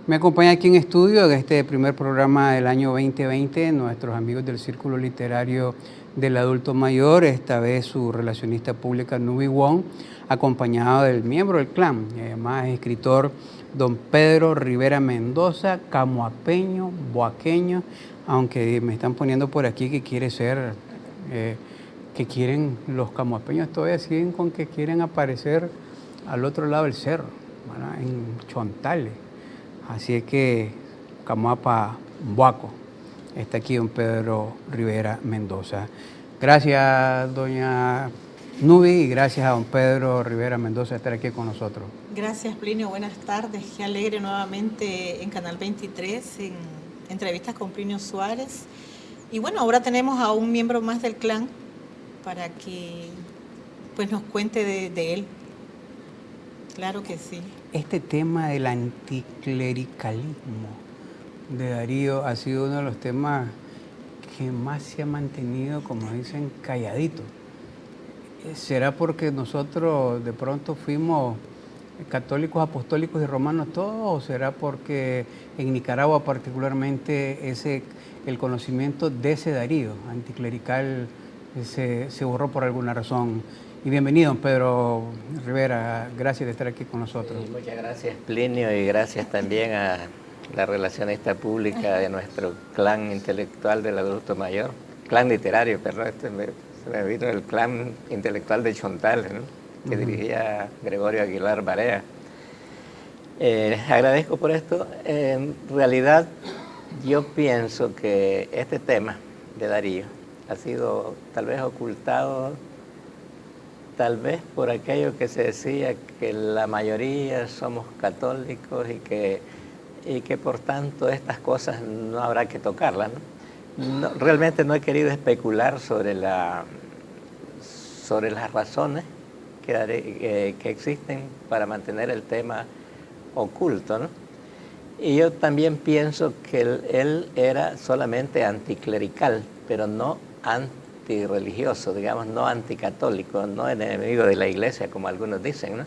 Me acompaña aquí en estudio en este primer programa del año 2020 nuestros amigos del Círculo Literario del Adulto Mayor, esta vez su relacionista pública Nubi Wong, acompañado del miembro del clan, además escritor don Pedro Rivera Mendoza, camoapeño, boaqueño, aunque me están poniendo por aquí que quiere ser, que quieren los camoapeños todavía siguen con que quieren aparecer al otro lado del cerro, ¿verdad? En Chontales. Así es que Camoapa Boaco, está aquí don Pedro Rivera Mendoza. Gracias, doña Nubi, y gracias a don Pedro Rivera Mendoza de estar aquí con nosotros. Gracias, Plinio. Buenas tardes. Qué alegre nuevamente en Canal 23, en entrevistas con Plinio Suárez. Y bueno, ahora tenemos a un miembro más del clan para que pues nos cuente de él. Claro que sí. Este tema del anticlericalismo de Darío ha sido uno de los temas que más se ha mantenido, como dicen, calladito. ¿Será porque nosotros de pronto fuimos católicos, apostólicos y romanos todos, o será porque en Nicaragua particularmente el conocimiento de ese Darío anticlerical se borró por alguna razón? Y bienvenido, don Pedro Rivera, gracias de estar aquí con nosotros. Sí, muchas gracias, Plinio, y gracias también a la relacionista pública de nuestro clan intelectual del adulto mayor, clan literario, perdón, se me vino el clan intelectual de Chontales, ¿no? Que dirigía Gregorio Aguilar Barea. Agradezco por esto. En realidad, yo pienso que este tema de Darío ha sido tal vez ocultado, tal vez por aquello que se decía que la mayoría somos católicos y que por tanto estas cosas no habrá que tocarlas, ¿no? Realmente no he querido especular sobre las razones que existen para mantener el tema oculto, ¿no? Y yo también pienso que él era solamente anticlerical, pero no antirreligioso, digamos, no anticatólico, no enemigo de la iglesia, como algunos dicen, ¿no?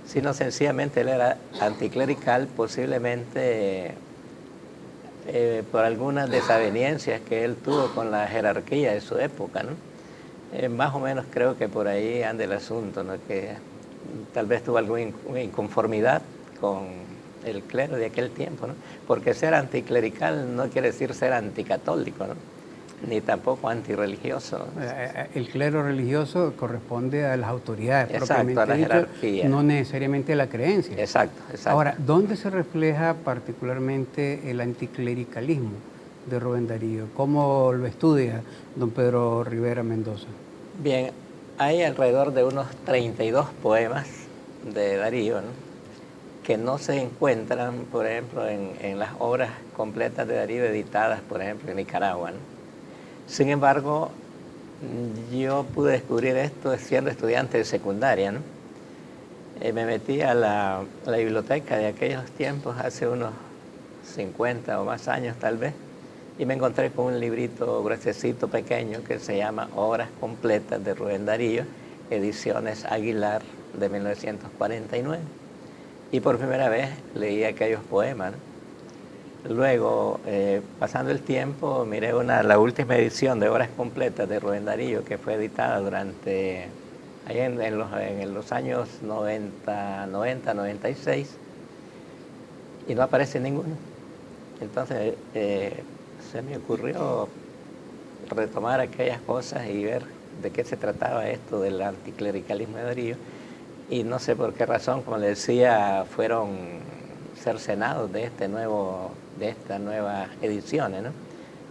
Sino sencillamente él era anticlerical, posiblemente por algunas desavenencias que él tuvo con la jerarquía de su época, ¿no? Más o menos creo que por ahí anda el asunto, ¿no? Que tal vez tuvo alguna inconformidad con el clero de aquel tiempo, ¿no? Porque ser anticlerical no quiere decir ser anticatólico, ¿no? Ni tampoco antirreligioso. El clero religioso corresponde a las autoridades, exacto, a la jerarquía. No necesariamente a la creencia. Exacto, exacto. Ahora, ¿dónde se refleja particularmente el anticlericalismo de Rubén Darío? ¿Cómo lo estudia don Pedro Rivera Mendoza? Bien, hay alrededor de unos 32 poemas de Darío, ¿no? Que no se encuentran, por ejemplo, en las obras completas de Darío editadas, por ejemplo, en Nicaragua, ¿no? Sin embargo, yo pude descubrir esto siendo estudiante de secundaria, ¿no? Me metí a la biblioteca de aquellos tiempos, hace unos 50 o más años tal vez, y me encontré con un librito gruesecito pequeño que se llama Obras completas de Rubén Darío, ediciones Aguilar de 1949. Y por primera vez leí aquellos poemas, ¿no? Luego, pasando el tiempo, miré la última edición de Obras completas de Rubén Darío, que fue editada durante, ahí en los años 90, 96, y no aparece ninguno. Entonces, se me ocurrió retomar aquellas cosas y ver de qué se trataba esto del anticlericalismo de Darío, y no sé por qué razón, como le decía, fueron cercenados de estas nuevas ediciones, ¿no?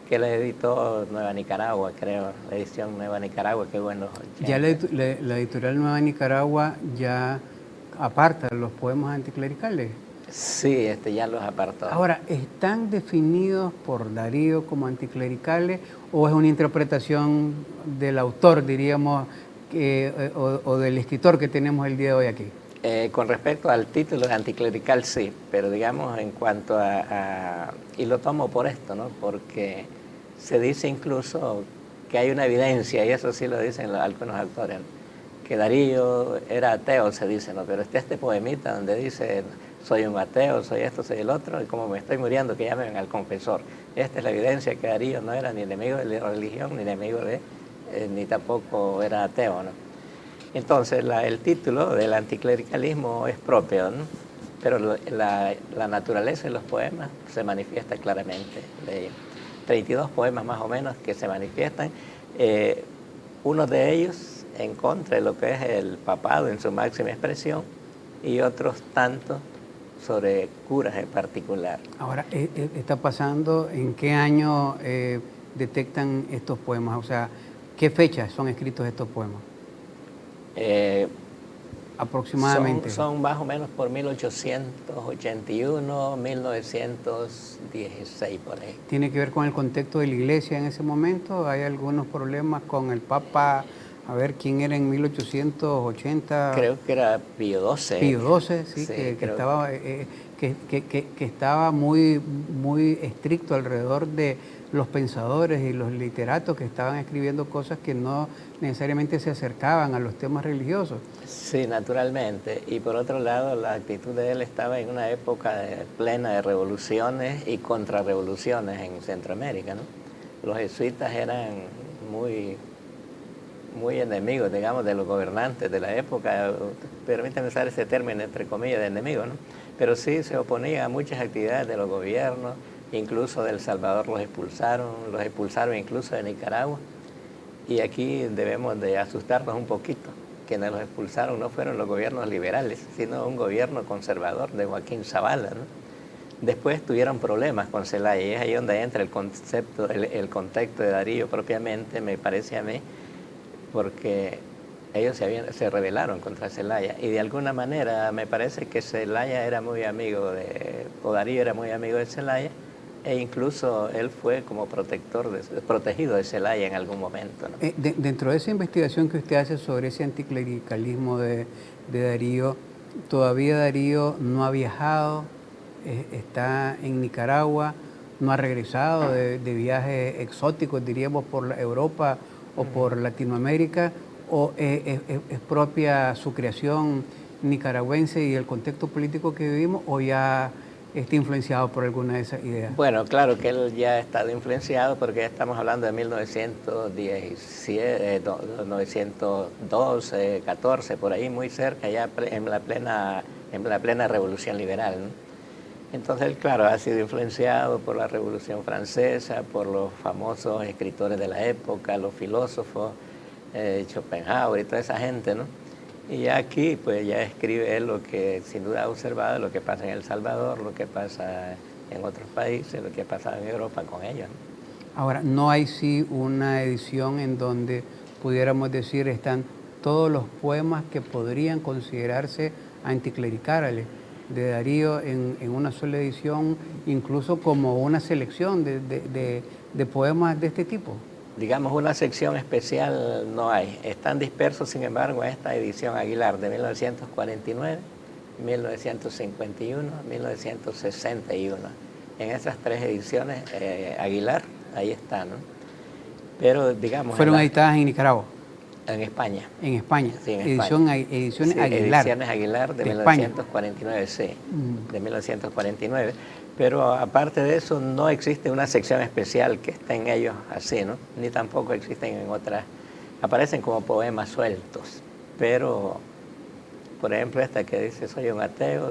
Que la editó Nueva Nicaragua, creo, la edición Nueva Nicaragua, que bueno. Ya la editorial Nueva Nicaragua ya aparta los poemas anticlericales. Sí, ya los apartó. Ahora, ¿están definidos por Darío como anticlericales o es una interpretación del autor, diríamos, o del escritor que tenemos el día de hoy aquí? Con respecto al título de anticlerical, sí, pero digamos en cuanto y lo tomo por esto, ¿no? Porque se dice incluso que hay una evidencia, y eso sí lo dicen algunos autores, que Darío era ateo, se dice, ¿no? Pero está este poemita donde dice, soy un ateo, soy esto, soy el otro, y como me estoy muriendo, que llamen al confesor. Esta es la evidencia que Darío no era ni enemigo de la religión, ni enemigo de, ni tampoco era ateo, ¿no? Entonces, el título del anticlericalismo es propio, ¿no? Pero la naturaleza de los poemas se manifiesta claramente de ellos. 32 poemas más o menos que se manifiestan, uno de ellos en contra de lo que es el papado en su máxima expresión y otros tantos sobre curas en particular. Ahora, ¿está pasando en qué año detectan estos poemas? O sea, ¿qué fechas son escritos estos poemas? Aproximadamente. Son más o menos por 1881, 1916, por ahí. ¿Tiene que ver con el contexto de la iglesia en ese momento? ¿Hay algunos problemas con el Papa? A ver, ¿quién era en 1880? Creo que era Pío XII. Pío XII, sí, que estaba, que estaba muy estricto alrededor de los pensadores y los literatos que estaban escribiendo cosas que no necesariamente se acercaban a los temas religiosos. Sí, naturalmente. Y por otro lado, la actitud de él estaba en una época plena de revoluciones y contrarrevoluciones en Centroamérica, ¿no? Los jesuitas eran muy enemigos, digamos, de los gobernantes de la época. Permítanme usar ese término entre comillas de enemigo, ¿no? Pero sí se oponían a muchas actividades de los gobiernos, incluso de El Salvador los expulsaron incluso de Nicaragua. Y aquí debemos de asustarnos un poquito. Quienes los expulsaron no fueron los gobiernos liberales, sino un gobierno conservador de Joaquín Zavala, ¿no? Después tuvieron problemas con Zelaya, y es ahí donde entra el concepto, el contexto de Darío propiamente, me parece a mí, porque ellos se rebelaron contra Zelaya, y de alguna manera me parece que Zelaya era muy amigo o Darío era muy amigo de Zelaya, e incluso él fue como protegido de Zelaya en algún momento, ¿no? Dentro de esa investigación que usted hace sobre ese anticlericalismo de Darío, todavía Darío no ha viajado, está en Nicaragua, no ha regresado de viajes exóticos, diríamos, por Europa o por Latinoamérica, o es propia su creación nicaragüense y el contexto político que vivimos, o ya está influenciado por alguna de esas ideas? Bueno, claro que él ya ha estado influenciado porque ya estamos hablando de 1917, 1912, 14, por ahí muy cerca, ya en la plena revolución liberal, ¿no? Entonces él, claro, ha sido influenciado por la Revolución Francesa, por los famosos escritores de la época, los filósofos, Schopenhauer y toda esa gente, ¿no? Y ya aquí, pues ya escribe él lo que sin duda ha observado, lo que pasa en El Salvador, lo que pasa en otros países, lo que pasa en Europa con ellos, ¿no? Ahora, ¿no hay sí una edición en donde pudiéramos decir están todos los poemas que podrían considerarse anticlericales de Darío en una sola edición, incluso como una selección de poemas de este tipo? Digamos, una sección especial no hay. Están dispersos, sin embargo, en esta edición Aguilar de 1949, 1951, 1961. En esas tres ediciones, Aguilar, ahí está, ¿no? Pero, digamos... ¿Fueron editadas en Nicaragua? En España. En España. Sí, en España. Ediciones sí, Aguilar. Ediciones Aguilar de 1949, sí, de 1949. Pero aparte de eso, no existe una sección especial que esté en ellos así, ¿no? Ni tampoco existen en otras. Aparecen como poemas sueltos. Pero, por ejemplo, esta que dice, soy un ateo,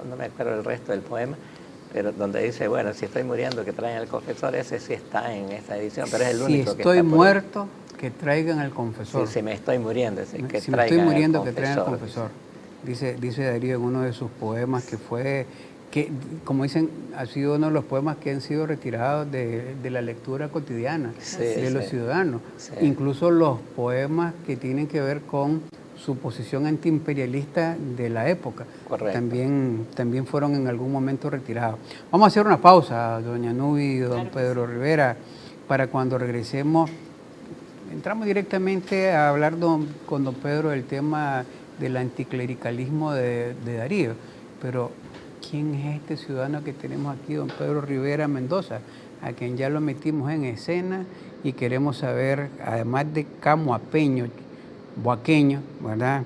no me acuerdo el resto del poema, pero donde dice, bueno, si estoy muriendo, que traigan al confesor, ese sí está en esta edición, pero es el único que está. Si estoy muerto, que traigan al confesor. Sí, si me estoy muriendo, que traigan al confesor. Dice Darío en uno de sus poemas que, como dicen, ha sido uno de los poemas que han sido retirados de la lectura cotidiana de los ciudadanos. Sí. Incluso los poemas que tienen que ver con su posición antiimperialista de la época. Correcto. También fueron en algún momento retirados. Vamos a hacer una pausa, doña Nubi y don Pedro Rivera, para cuando regresemos. Entramos directamente a hablar con don Pedro del tema del anticlericalismo de Darío, pero ¿quién es este ciudadano que tenemos aquí, don Pedro Rivera Mendoza, a quien ya lo metimos en escena y queremos saber, además de camoapeño, boaqueño, ¿verdad?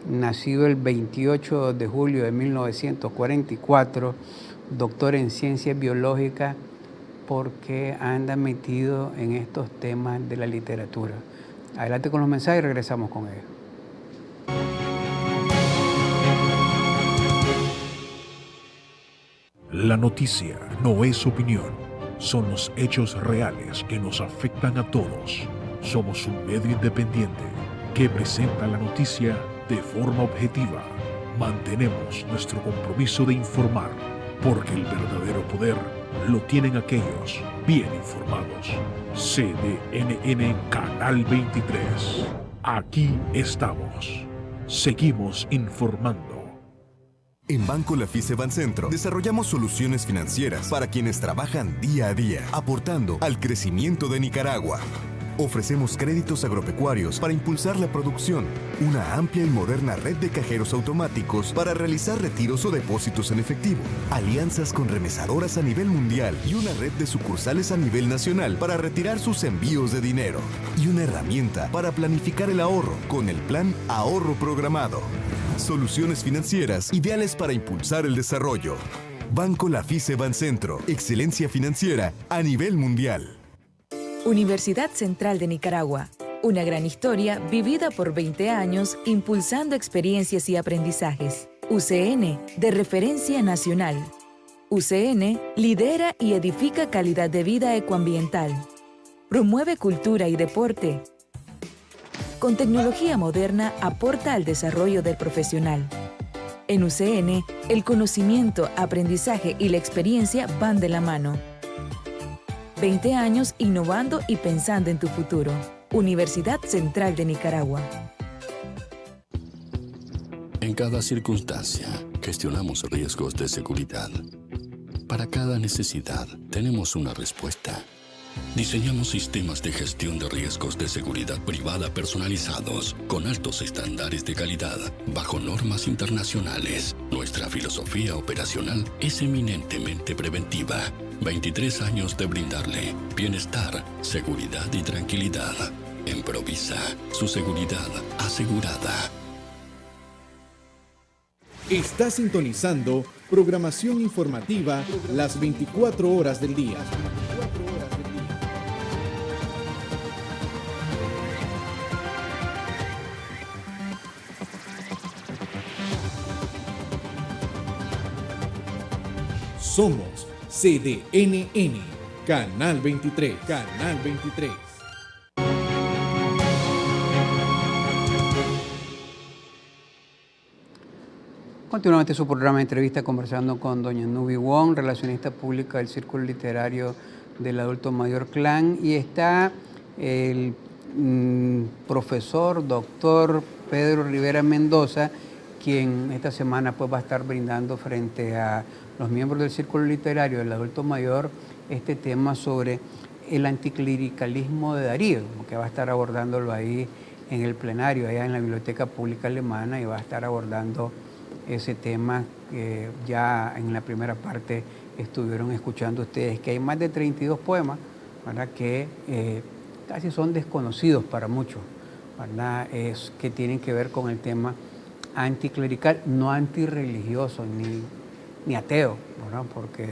nacido el 28 de julio de 1944, doctor en ciencias biológicas, ¿por qué anda metido en estos temas de la literatura? Adelante con los mensajes y regresamos con ellos. La noticia no es opinión, son los hechos reales que nos afectan a todos. Somos un medio independiente que presenta la noticia de forma objetiva. Mantenemos nuestro compromiso de informar, porque el verdadero poder lo tienen aquellos bien informados. CDNN Canal 23. Aquí estamos. Seguimos informando. En Banco Lafice Bancentro desarrollamos soluciones financieras para quienes trabajan día a día, aportando al crecimiento de Nicaragua. Ofrecemos créditos agropecuarios para impulsar la producción, una amplia y moderna red de cajeros automáticos para realizar retiros o depósitos en efectivo, alianzas con remesadoras a nivel mundial y una red de sucursales a nivel nacional para retirar sus envíos de dinero, y una herramienta para planificar el ahorro con el Plan Ahorro Programado. Soluciones financieras ideales para impulsar el desarrollo. Banco Lafice Bancentro, excelencia financiera a nivel mundial. Universidad Central de Nicaragua. Una gran historia vivida por 20 años impulsando experiencias y aprendizajes. UCN, de referencia nacional. UCN lidera y edifica calidad de vida ecoambiental. Promueve cultura y deporte. Con tecnología moderna aporta al desarrollo del profesional. En UCN, el conocimiento, aprendizaje y la experiencia van de la mano. 20 años innovando y pensando en tu futuro. Universidad Central de Nicaragua. En cada circunstancia, gestionamos riesgos de seguridad. Para cada necesidad, tenemos una respuesta. Diseñamos sistemas de gestión de riesgos de seguridad privada personalizados, con altos estándares de calidad, bajo normas internacionales. Nuestra filosofía operacional es eminentemente preventiva. 23 años de brindarle bienestar, seguridad y tranquilidad. En Provisa, su seguridad asegurada. Está sintonizando programación informativa las 24 horas del día. Somos CDNN, Canal 23, Canal 23. Continuamente su programa de entrevista conversando con doña Nubi Wong, relacionista pública del Círculo Literario del Adulto Mayor Clan, y está el profesor, doctor Pedro Rivera Mendoza, quien esta semana pues va a estar brindando frente a los miembros del Círculo Literario del Adulto Mayor este tema sobre el anticlericalismo de Darío, que va a estar abordándolo ahí en el plenario, allá en la Biblioteca Pública Alemana, y va a estar abordando ese tema que ya en la primera parte estuvieron escuchando ustedes, que hay más de 32 poemas, ¿verdad?, que casi son desconocidos para muchos, ¿verdad?, que tienen que ver con el tema anticlerical, no antirreligioso ni ateo, ¿verdad?, porque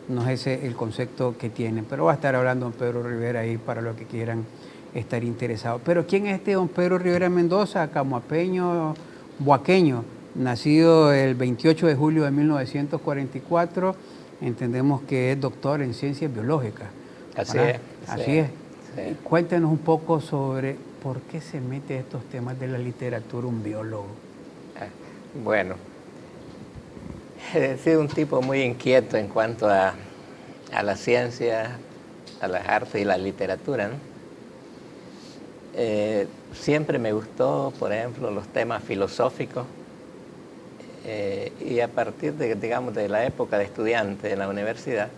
no es ese el concepto que tienen. Pero va a estar hablando don Pedro Rivera ahí para los que quieran estar interesados. Pero ¿quién es este don Pedro Rivera Mendoza? Camoapeño, boaqueño, nacido el 28 de julio de 1944. Entendemos que es doctor en ciencias biológicas. Así es. Así es. Sí. Cuéntenos un poco sobre por qué se mete estos temas de la literatura un biólogo. Bueno, he sido un tipo muy inquieto en cuanto a la ciencia, a las artes y la literatura, ¿no? Siempre me gustó, por ejemplo, los temas filosóficos, y a partir de, digamos, de la época de estudiante en la universidad,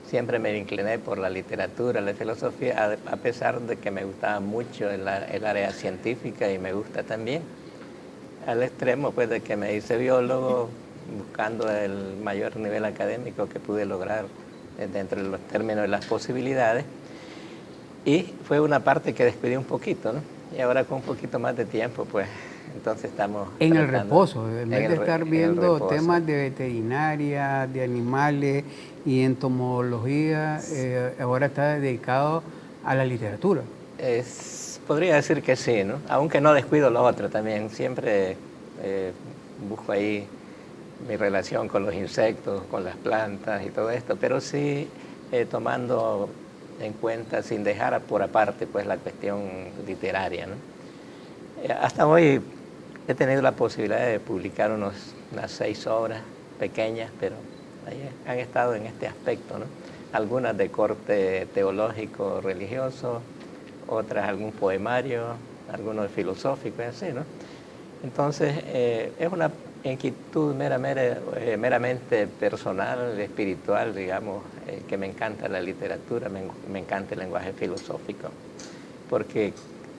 siempre me incliné por la literatura, la filosofía, a pesar de que me gustaba mucho el área científica y me gusta también, al extremo pues de que me hice biólogo, buscando el mayor nivel académico que pude lograr dentro de los términos de las posibilidades, y fue una parte que descuidé un poquito, ¿no? Y ahora con un poquito más de tiempo pues Entonces estamos en el tratando- reposo, en vez de estar viendo reposo. temas de veterinaria, de animales y entomología, ahora está dedicado a la literatura. Podría decir que sí, ¿no? Aunque no descuido lo otro también. Siempre busco ahí mi relación con los insectos, con las plantas y todo esto, pero sí tomando en cuenta, sin dejar por aparte, pues la cuestión literaria, ¿no? Hasta hoy he tenido la posibilidad de publicar unas 6 obras pequeñas, pero ahí han estado en este aspecto, ¿no? Algunas de corte teológico, religioso, otras algún poemario, algunos filosóficos, así, ¿no? Entonces, es una inquietud meramente personal, espiritual, digamos, que me encanta la literatura, me encanta el lenguaje filosófico, porque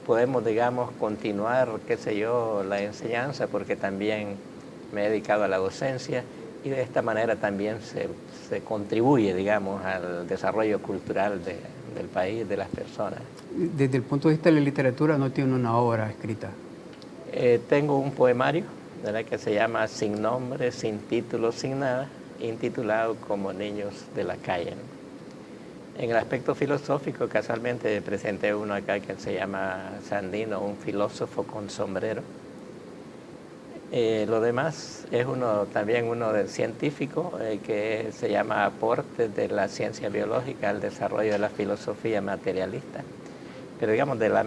podemos, digamos, continuar, qué sé yo, la enseñanza, porque también me he dedicado a la docencia y de esta manera también se contribuye, digamos, al desarrollo cultural del país, de las personas. Desde el punto de vista de la literatura, no tiene una obra escrita. Tengo un poemario, ¿verdad?, que se llama Sin nombre, sin título, sin nada, intitulado Como niños de la calle, ¿no? En el aspecto filosófico, casualmente presenté uno acá que se llama Sandino, un filósofo con sombrero. Lo demás es también uno del científico, que se llama Aportes de la ciencia biológica al desarrollo de la filosofía materialista. Pero digamos, de la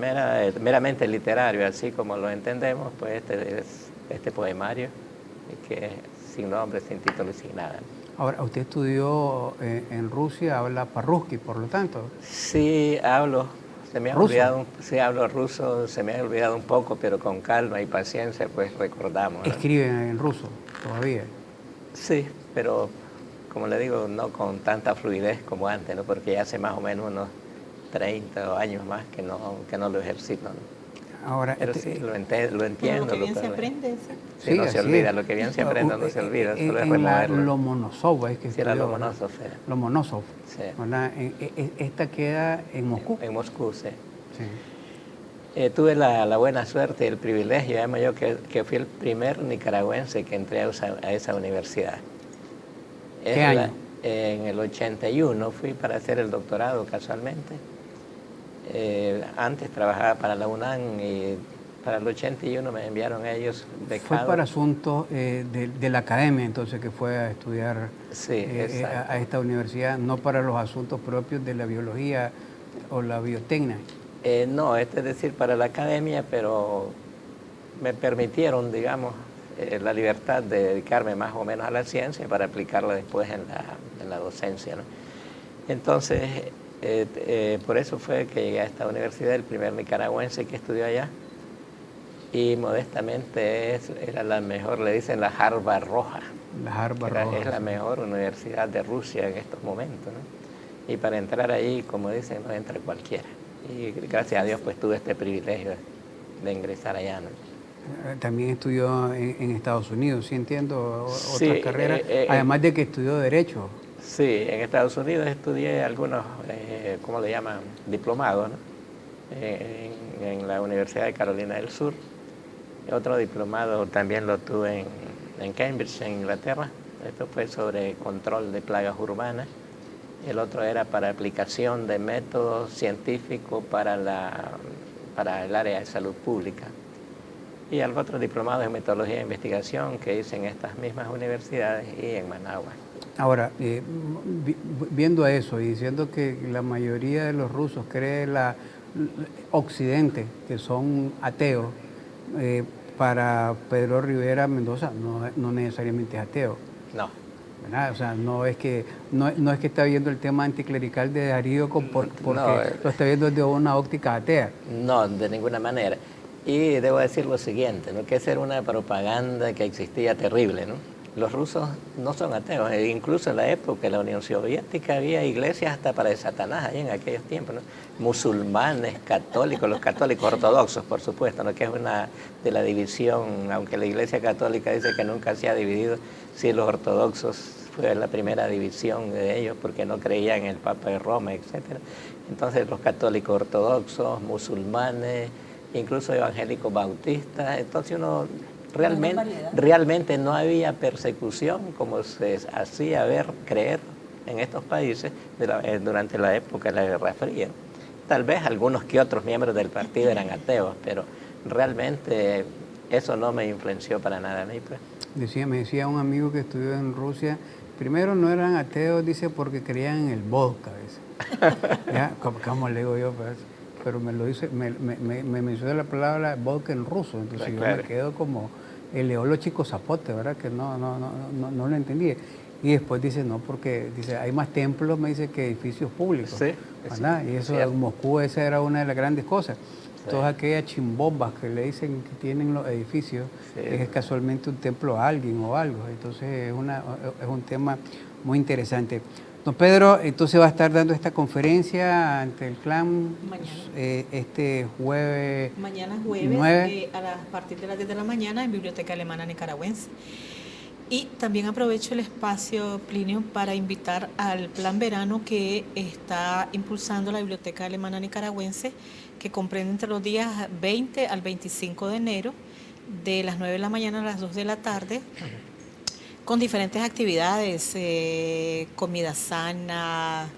meramente literario, así como lo entendemos, pues este poemario, que es sin nombre, sin título y sin nada. Ahora, usted estudió en Rusia, habla parruski, por lo tanto. Sí, hablo. Se me ha ¿Ruso? olvidado, sí, hablo ruso, se me ha olvidado un poco, pero con calma y paciencia, pues recordamos, ¿no? Escribe en ruso todavía. Sí, pero como le digo, no con tanta fluidez como antes, ¿no? Porque ya hace más o menos unos 30 años más que no lo ejercito, ¿no? Ahora, Pero sí, lo entiendo. Lo que bien se aprende, sí. Sí, no se así olvida, es. lo que bien se aprende no se olvida, solo es En removerlo. Lomonosov es que Sí, era estudió, Lomonosov, ¿verdad? era. Lomonosov, Sí. ¿verdad? Esta queda en Moscú. En Moscú, sí. Sí. Tuve la buena suerte y el privilegio, llamo yo, que fui el primer nicaragüense que entré a esa universidad. ¿Qué año? En el 81 fui para hacer el doctorado casualmente. Antes trabajaba para la UNAM y para el 81 me enviaron ellos becado. Fue para asuntos de la academia, entonces, que fue a estudiar Sí, exacto. a esta universidad, no para los asuntos propios de la biología o la biotecnia. No, es decir, para la academia, pero me permitieron, digamos, la libertad de dedicarme más o menos a la ciencia para aplicarla después en la docencia, ¿no? Entonces, por eso fue que llegué a esta universidad, el primer nicaragüense que estudió allá, y modestamente era la mejor, le dicen la Harvard Roja. La Harvard Roja. Es la mejor universidad de Rusia en estos momentos, ¿no? Y para entrar ahí, como dicen, no entra cualquiera. Y gracias a Dios pues tuve este privilegio de ingresar allá, ¿no? También estudió en Estados Unidos, sí entiendo, Sí, otra carrera, además de que estudió Derecho. Sí, en Estados Unidos estudié algunos, ¿cómo le llaman? Diplomados, ¿no? En la Universidad de Carolina del Sur. Otro diplomado también lo tuve en Cambridge, en Inglaterra. Esto fue sobre control de plagas urbanas. El otro era para aplicación de métodos científicos para el área de salud pública. Y algo otro diplomado en metodología de investigación que hice en estas mismas universidades y en Managua. Ahora, viendo eso y diciendo que la mayoría de los rusos cree Occidente, que son ateos, para Pedro Rivera Mendoza no necesariamente es ateo. No. ¿Verdad? O sea, no es que está viendo el tema anticlerical de Darío porque lo está viendo desde una óptica atea. No, de ninguna manera. Y debo decir lo siguiente, ¿no? Que esa era una propaganda que existía terrible, ¿no? Los rusos no son ateos, incluso en la época de la Unión Soviética había iglesias hasta para el Satanás, ahí en aquellos tiempos, ¿no? Musulmanes, católicos, los católicos ortodoxos, por supuesto, ¿no? Que es una de la división, aunque la Iglesia Católica dice que nunca se ha dividido, sí, los ortodoxos fue la primera división de ellos porque no creían en el Papa de Roma, etc. Entonces los católicos ortodoxos, musulmanes incluso evangélicos bautistas. Entonces uno realmente no había persecución como se hacía ver, creer en estos países durante la época de la Guerra Fría. Tal vez algunos que otros miembros del partido eran ateos, pero realmente eso no me influenció para nada a mí, pues. Me decía un amigo que estudió en Rusia, primero no eran ateos, dice, porque creían en el vodka, dice. ¿Ya? ¿Cómo le digo yo? Pues, pero me lo dice, me mencionó la palabra vodka en ruso, entonces yo me quedo como el Eolo Chico Zapote, ¿verdad? Que no lo entendí. Y después dice, no, porque dice, hay más templos, me dice, que edificios públicos. Sí, ¿verdad? Y eso en Moscú, esa era una de las grandes cosas. Sí. Todas aquellas chimbombas que le dicen que tienen los edificios, sí, es casualmente un templo a alguien o algo. Entonces es un tema muy interesante. Don Pedro, entonces va a estar dando esta conferencia ante el clan este jueves. Mañana jueves, a partir de las 10 de la mañana en Biblioteca Alemana Nicaragüense. Y también aprovecho el espacio, Plinio, para invitar al plan verano que está impulsando la Biblioteca Alemana Nicaragüense, que comprende entre los días 20 al 25 de enero, de las 9 de la mañana a las 2 de la tarde, con diferentes actividades, comida sana,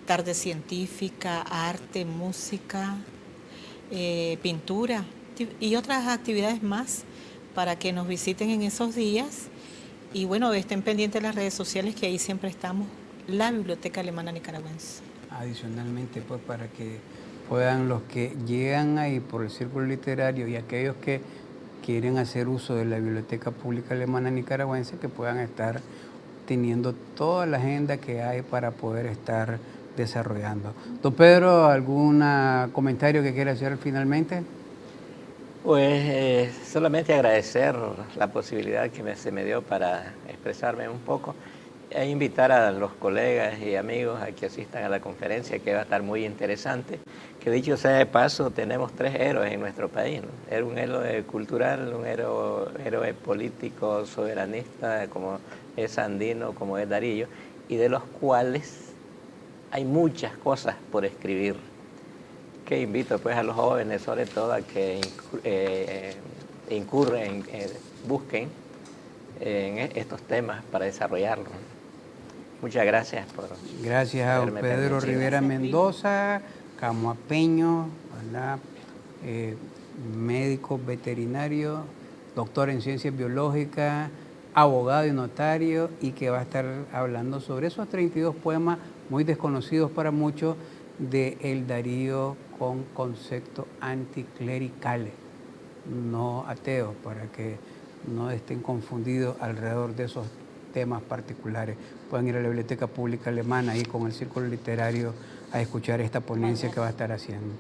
tarde científica, arte, música, pintura y otras actividades más para que nos visiten en esos días. Y bueno, estén pendientes de las redes sociales, que ahí siempre estamos, la Biblioteca Alemana Nicaragüense. Adicionalmente, pues, para que puedan los que llegan ahí por el círculo literario y aquellos que quieren hacer uso de la Biblioteca Pública Alemana Nicaragüense, que puedan estar teniendo toda la agenda que hay para poder estar desarrollando. Don Pedro, ¿algún comentario que quiera hacer finalmente? Pues solamente agradecer la posibilidad que se me dio para expresarme un poco e invitar a los colegas y amigos a que asistan a la conferencia, que va a estar muy interesante. Que dicho sea de paso, tenemos 3 héroes en nuestro país, ¿no? Un héroe cultural, un héroe político, soberanista, como es Andino, como es Darío, y de los cuales hay muchas cosas por escribir, que invito pues a los jóvenes sobre todo a que busquen en estos temas para desarrollarlos. Muchas gracias por... Gracias a Pedro Rivera Mendoza, camoapeño, ¿verdad? Médico veterinario, doctor en ciencias biológicas, abogado y notario, y que va a estar hablando sobre esos 32 poemas muy desconocidos para muchos de El Darío, con conceptos anticlericales, no ateos, para que no estén confundidos alrededor de esos temas particulares. Pueden ir a la Biblioteca Pública Alemana ahí con el Círculo Literario a escuchar esta ponencia que va a estar haciendo.